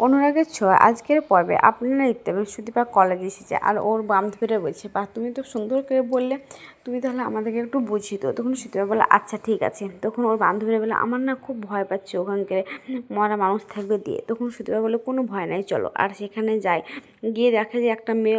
অনুরাগের ছোঁয়া আজকের পর্বে আপনারা দেখতে পাবেন সুদীপা কলেজে এসেছে আর ওর বান্ধবীরা বলছে, বা তুমি তো সুন্দর করে বললে, তুমি তাহলে আমাদেরকে একটু বুঝিয়ে দাও। তখন সুদীপা বলে আচ্ছা ঠিক আছে। তখন ওর বান্ধবীরা বলে আমার না খুব ভয় পাচ্ছে, ওখানকার মরা মানুষ থাকবে দিয়ে। তখন সুদীপা বলে কোনো ভয় নাই, চলো। আর সেখানে যায়, গিয়ে দেখে যে একটা মেয়ে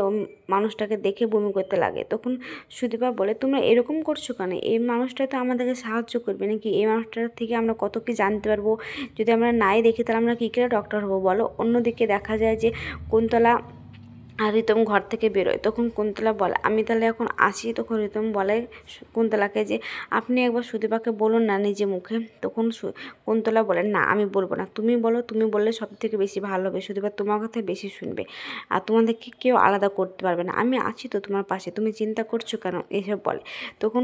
মানুষটাকে দেখে বমি করতে লাগে। তখন সুদীপা বলে তোমরা এরকম করছো কেন? এই মানুষটা তো আমাদেরকে সাহায্য করবে নাকি? এই মানুষটার থেকে আমরা কত কি জানতে পারবো। যদি আমরা নাই দেখি তাহলে আমরা কী করে ডক্টর হবো বলো। অন্যদিকে দেখা যায় যে কুন্তলা আর রিতম ঘর থেকে বেরোয়। তখন কুন্তলা বলে আমি তাহলে এখন আসি। তখন রিতম বলে কুন্তলাকে যে আপনি একবার সুদীপাকে বলুন না নিজে মুখে। তখন কুন্তলা বলে না আমি বলবো না, তুমি বলো, তুমি বললে সব থেকে বেশি ভালো হবে, সুদীপা তোমার কথা বেশি শুনবে আর তোমাদেরকে কেউ আলাদা করতে পারবে না, আমি আছি তো তোমার পাশে, তুমি চিন্তা করছো কেন, এসব বলে। তখন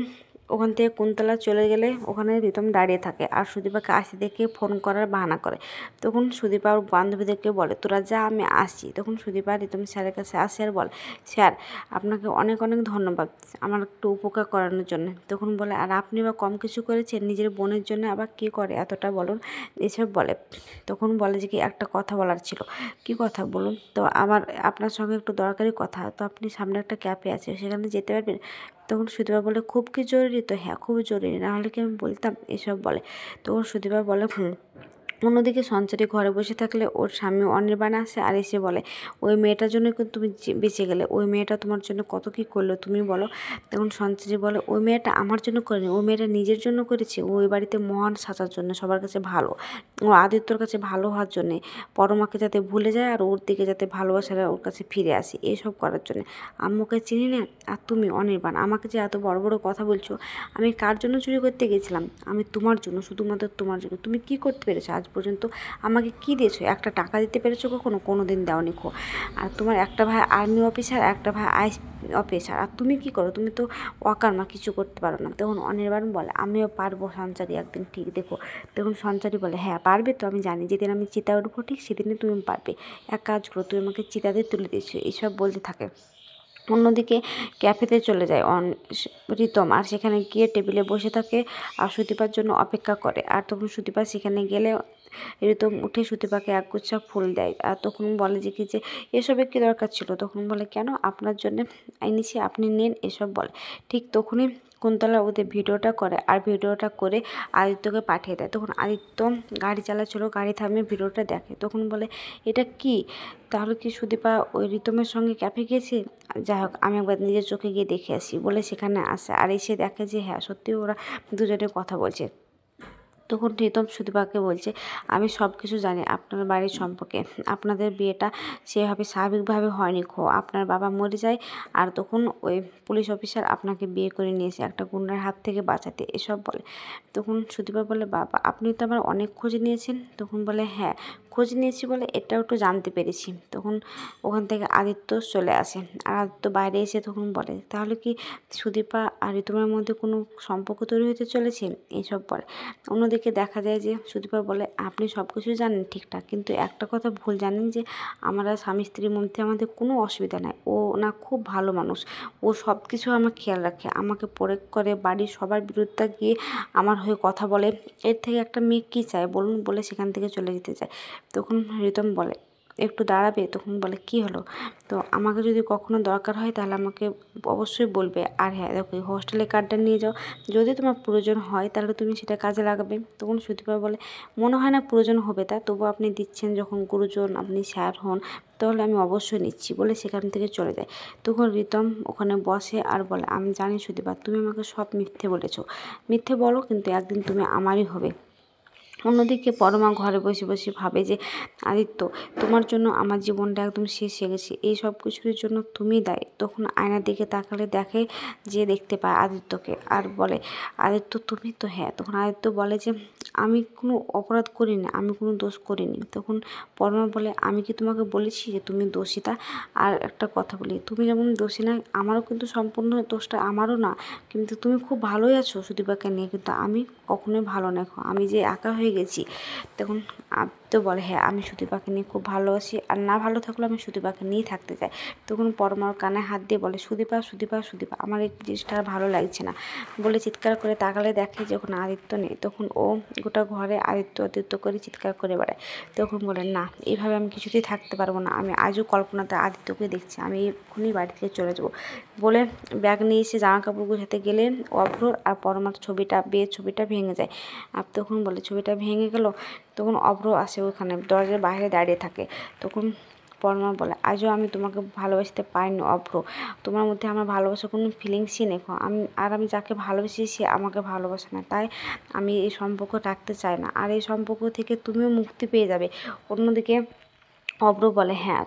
ওখান থেকে কুন্তলা চলে গেলে ওখানে রিতম দাঁড়িয়ে থাকে আর সুদীপাকে আসতে দেখে ফোন করার বাহানা করে। তখন সুদীপা ওর বান্ধবীদেরকে বলে তোরা যা, আমি আসছি। তখন সুদীপা রিতম স্যারের কাছে আসে আর বলে স্যার আপনাকে অনেক অনেক ধন্যবাদ আমার একটু উপকার করানোর জন্য। তখন বলে আর আপনি বা কম কিছু করেছেন, নিজের বোনের জন্য আবার কী করে এতটা বলুন, এসব বলে। তখন বলে যে কি একটা কথা বলার ছিল। কি কথা বলুন? তো আমার আপনার সঙ্গে একটু দরকারি কথা, তো আপনি সামনে একটা ক্যাফে আছে সেখানে যেতে পারবেন? তখন সুদীপা বলে খুব কি জরুরি? তো হ্যাঁ খুব জরুরি, নাহলে কি আমি বলতাম, এসব বলে। তখন সুদীপা বলে অন্যদিকে সঞ্চারী ঘরে বসে থাকলে ওর স্বামী অনির্বাণ আসে আর এসে বলে ওই মেয়েটার জন্য কিন্তু তুমি বেঁচে গেলে, ওই মেয়েটা তোমার জন্য কত কী করলো তুমি বলো। তখন সঞ্চারী বলে ওই মেয়েটা আমার জন্য করেনি, ওই মেয়েটা নিজের জন্য করেছে, ওই বাড়িতে মহান সাজার জন্য, সবার কাছে ভালো, ও আদিত্যর কাছে ভালো হওয়ার জন্যে, পরমাকে যাতে ভুলে যায় আর ওর দিকে যাতে ভালোবাসাটা ওর কাছে ফিরে আসে, এইসব করার জন্য। আম্মুকে চিনি না আর তুমি অনির্বাণ আমাকে যে এত বড় বড় কথা বলছো, আমি কার জন্য চুরি করতে গেছিলাম? আমি তোমার জন্য, শুধুমাত্র তোমার জন্য। তুমি কি করতে পেরেছো আজ পর্যন্ত? আমাকে কি দিয়েছো? একটা টাকা দিতে পেরেছো কখনো? কোনো দিন দাওনি খো। আর তোমার একটা ভাই আর্মি অফিসার, একটা ভাই আইস অফিসার, আর তুমি কি করো? তুমি তো অকার্মা, কিছু করতে পারো না। তখন অনির্বাণ বলে আমিও পারবো সঞ্চারী, একদিন ঠিক দেখো। তখন সঞ্চারী বলে হ্যাঁ পারবে তো, আমি জানি যেদিন আমি চিতা উঠবো ঠিক সেদিনে তুমি পারবে। এক কাজ করো, তুমি আমাকে চিতাতে তুলে দিয়েছো, এইসব বলতে থাকে। অন্যদিকে ক্যাফেতে চলে যায় রিতম আর সেখানে গিয়ে টেবিলে বসে থাকে আর সুদীপার জন্য অপেক্ষা করে। আর তখন সুদীপা সেখানে গেলে রিতম উঠে সুদীপাকে একগুচ্ছা ফুল দেয় আর তখন বলে যে কি যে এসবের কী দরকার ছিল। তখন বলে কেন, আপনার জন্য এনেছি, আপনি নেন, এসব বলে। ঠিক তখনই কুন্তলা ওদের ভিডিওটা করে আর ভিডিওটা করে আদিত্যকে পাঠিয়ে দেয়। তখন আদিত্য গাড়ি চালাচ্ছিল, গাড়ি থামিয়ে ভিডিওটা দেখে। তখন বলে এটা কি? তাহলে কি সুদীপা ওই রিতমের সঙ্গে ক্যাফে গিয়েছে? যাই হোক আমি একবার নিজের চোখে গিয়ে দেখে আসি বলে সেখানে আসে আর এসে দেখে যে হ্যাঁ সত্যি ওরা দুজনে কথা বলছে। তখন রিতম সুদীপাকে বলছে আমি সব কিছু জানি আপনার বাড়ির সম্পর্কে, আপনাদের বিয়েটা সেভাবে স্বাভাবিকভাবে হয়নি খো, আপনার বাবা মরে যায় আর তখন ওই পুলিশ অফিসার আপনাকে বিয়ে করে নিয়েছে একটা গুন্ডার হাত থেকে বাঁচাতে, এসব বলে। তখন সুদীপা বলে বাবা আপনি তো আমার অনেক খোঁজ নিয়েছেন। তখন বলে হ্যাঁ খোঁজ নিয়েছি বলে এটাও একটু জানতে পেরেছি। তখন ওখান থেকে আদিত্য চলে আসে আর আদিত্য বাইরে এসে তখন বলে তাহলে কি সুদীপা আর রিতমের মধ্যে কোনো সম্পর্ক তৈরি হতে চলেছে, এইসব বলে। অন্যদিকে দেখা যায় যে সুদীপা বলে আপনি সব কিছু জানেন ঠিকঠাক, কিন্তু একটা কথা ভুল জানেন যে আমরা স্বামী স্ত্রীর মধ্যে আমাদের কোনো অসুবিধা নাই, ও না খুব ভালো মানুষ, ও সব কিছু আমার খেয়াল রাখে, আমাকে পরখ করে, বাড়ির সবার বিরুদ্ধে গিয়ে আমার হয়ে কথা বলে, এর থেকে একটা মেয়ে কী চায় বলুন, বলে সেখান থেকে চলে যেতে চায়। তখন রিতম বলে একটু দাঁড়াবে? তখন বলে কি হলো? তো আমাকে যদি কখনো দরকার হয় তাহলে আমাকে অবশ্যই বলবে। আর হ্যাঁ দেখো এই হোস্টেলের কার্ডটা নিয়ে যাও, যদি তোমার প্রয়োজন হয় তাহলে তুমি সেটা কাজে লাগাবে। তখন সুদীপা বলে মনে হয় না প্রয়োজন হবে, তা তবু আপনি দিচ্ছেন যখন গুরুজন, আপনি স্যার হন, তাহলে আমি অবশ্যই নিচ্ছি, বলে সেখান থেকে চলে যায়। তখন রিতম ওখানে বসে আর বলে আমি জানি সুদীপা তুমি আমাকে সব মিথ্যে বলেছো, মিথ্যে বলো কিন্তু একদিন তুমি আমারই হবে। অন্যদিকে পরমা ঘরে বসে বসে ভাবে যে আদিত্য তোমার জন্য আমার জীবনটা একদম শেষ হয়ে গেছে, এই সব কিছুর জন্য তুমি দায়ী। তখন আয়নার দিকে তাকালে দেখে যে দেখতে পায় আদিত্যকে আর বলে আদিত্য তুমি তো? হ্যাঁ। তখন আদিত্য বলে যে আমি কোনো অপরাধ করিনি, আমি কোনো দোষ করিনি। তখন পরমা বলে আমি কি তোমাকে বলেছি যে তুমি দোষিতা? আর একটা কথা বলি, তুমি যেমন দোষী না, আমারও কিন্তু সম্পূর্ণ দোষটা আমারও না, কিন্তু তুমি খুব ভালোই আছো সুদীপাকে নিয়ে, কিন্তু আমি কখনোই ভালো না, আমি যে একা হয়ে গেছি। তখন তো বলে হ্যাঁ আমি সুদীপাকে নিয়ে খুব ভালোবাসি, আর না ভালো থাকলেও আমি সুদীপাকে নিয়েই থাকতে চাই। তখন পরমার কানে হাত দিয়ে বলে সুদীপা সুদীপা সুদীপা আমার এই জিনিসটা আর ভালো লাগছে না বলে চিৎকার করে তাকালে দেখে যখন আদিত্য নেই, তখন ও গোটা ঘরে আদিত্য আদিত্য করে চিৎকার করে বেড়ায়। তখন বলে না এইভাবে আমি কিছুতেই থাকতে পারবো না, আমি আজও কল্পনাতে আদিত্যকে দেখছি, আমি এক্ষুনি বাড়ি থেকে চলে যাবো বলে ব্যাগ নিয়ে এসে জামা কাপড় গুছাতে গেলে অভ্রর আর পরমার ছবিটা ভেঙে যায়। আর তখন বলে ছবিটা ভেঙে গেল, তখন অভ্র আসে ওখানে দরজার বাইরে দাঁড়িয়ে থাকে। তখন পরমা বলে আজও আমি তোমাকে ভালোবাসতে পারিনি অভ্র, তোমার মধ্যে আমার ভালোবাসার কোনো ফিলিংসই নেই, আমি যাকে ভালোবাসি সে আমাকে ভালোবাসে না, তাই আমি এই সম্পর্ক রাখতে চাই না, আর এই সম্পর্ক থেকে তুমিও মুক্তি পেয়ে যাবে। অন্যদিকে অভ্র বলে হ্যাঁ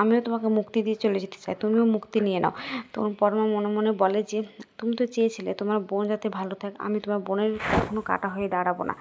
আমিও তোমাকে মুক্তি দিয়ে চলে যেতে চাই, তুমিও মুক্তি নিয়ে নাও। তখন পরমা মনে মনে বলে যে তুমি তো চেয়েছিলে তোমার বোন যাতে ভালো থাকে, আমি তোমার বোনের কখনো কাটা হয়ে দাঁড়াবো না।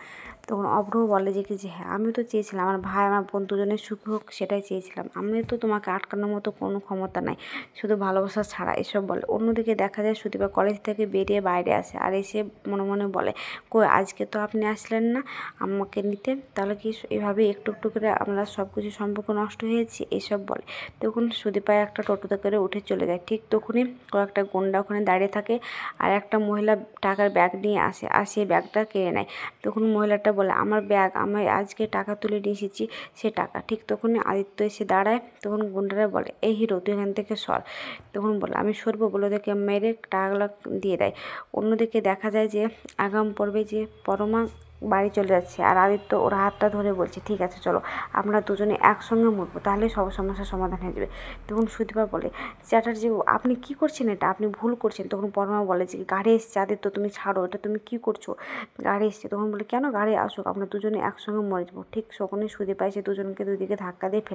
তখন অভ্র বলে যে হ্যাঁ আমিও তো চেয়েছিলাম আমার ভাই আমার বোন দুজনের সুখী হোক, সেটাই চেয়েছিলাম, আমিও তো তোমাকে আটকানোর মতো কোনো ক্ষমতা নাই, শুধু ভালোবাসা ছাড়া, এসব বলে। অন্যদিকে দেখা যায় সুদীপা কলেজ থেকে বেরিয়ে বাইরে আসে, আর এসে মনে মনে বলে কই আজকে তো আপনি আসলেন না আমাকে নিতে, তাহলে কি এভাবে একটু একটু করে আমরা সব কিছু সম্পর্ক নষ্ট হয়েছে, এসব বলে। তখন সুদীপা একটা টোটোতে করে উঠে চলে যায়। ঠিক তখনই কয়েকটা গুন্ডা ওখানে দাঁড়িয়ে থাকে, আর একটা মহিলা টাকার ব্যাগ নিয়ে আসে, আর সেই ব্যাগটা কেড়ে নেয়। তখন মহিলাটা বলে আমার ব্যাগ, আমি আজকে টাকা তুলে নিয়ে এসেছি, সে টাকা। ঠিক তখনই আদিত্য এসে দাঁড়ায়। তখন গুন্ডারা বলে এই হিরো তুই এখান থেকে সর। তখন বলে আমি সরবো বলে ওদেরকে মেরে টাকাগুলো দিয়ে দেয়। অন্যদিকে দেখা যায় যে আগাম পর্বে যে পরমা বাড়ি চলে যাচ্ছে, আর আদিত্য ওর হাতটা ধরে বলছে ঠিক আছে চলো আমরা দুজনে একসঙ্গে মরবো, তাহলে সব সমস্যার সমাধান হয়ে যাবে। তখন সুদীপা বলে চ্যাটার্জি আপনি কি করছেন, এটা আপনি ভুল করছেন। তখন পরমা বলে যে গাড়ি এসছে আদিত্য তুমি ছাড়ো, এটা তুমি কি করছো, গাড়ি এসছে। তখন বলে কেন গাড়ি আসুক আমরা দুজনে একসঙ্গে মরে যাবো। ঠিক তখনই সুদীপা এসে দুজনকে দুদিকে ধাক্কা দিয়ে ফেলে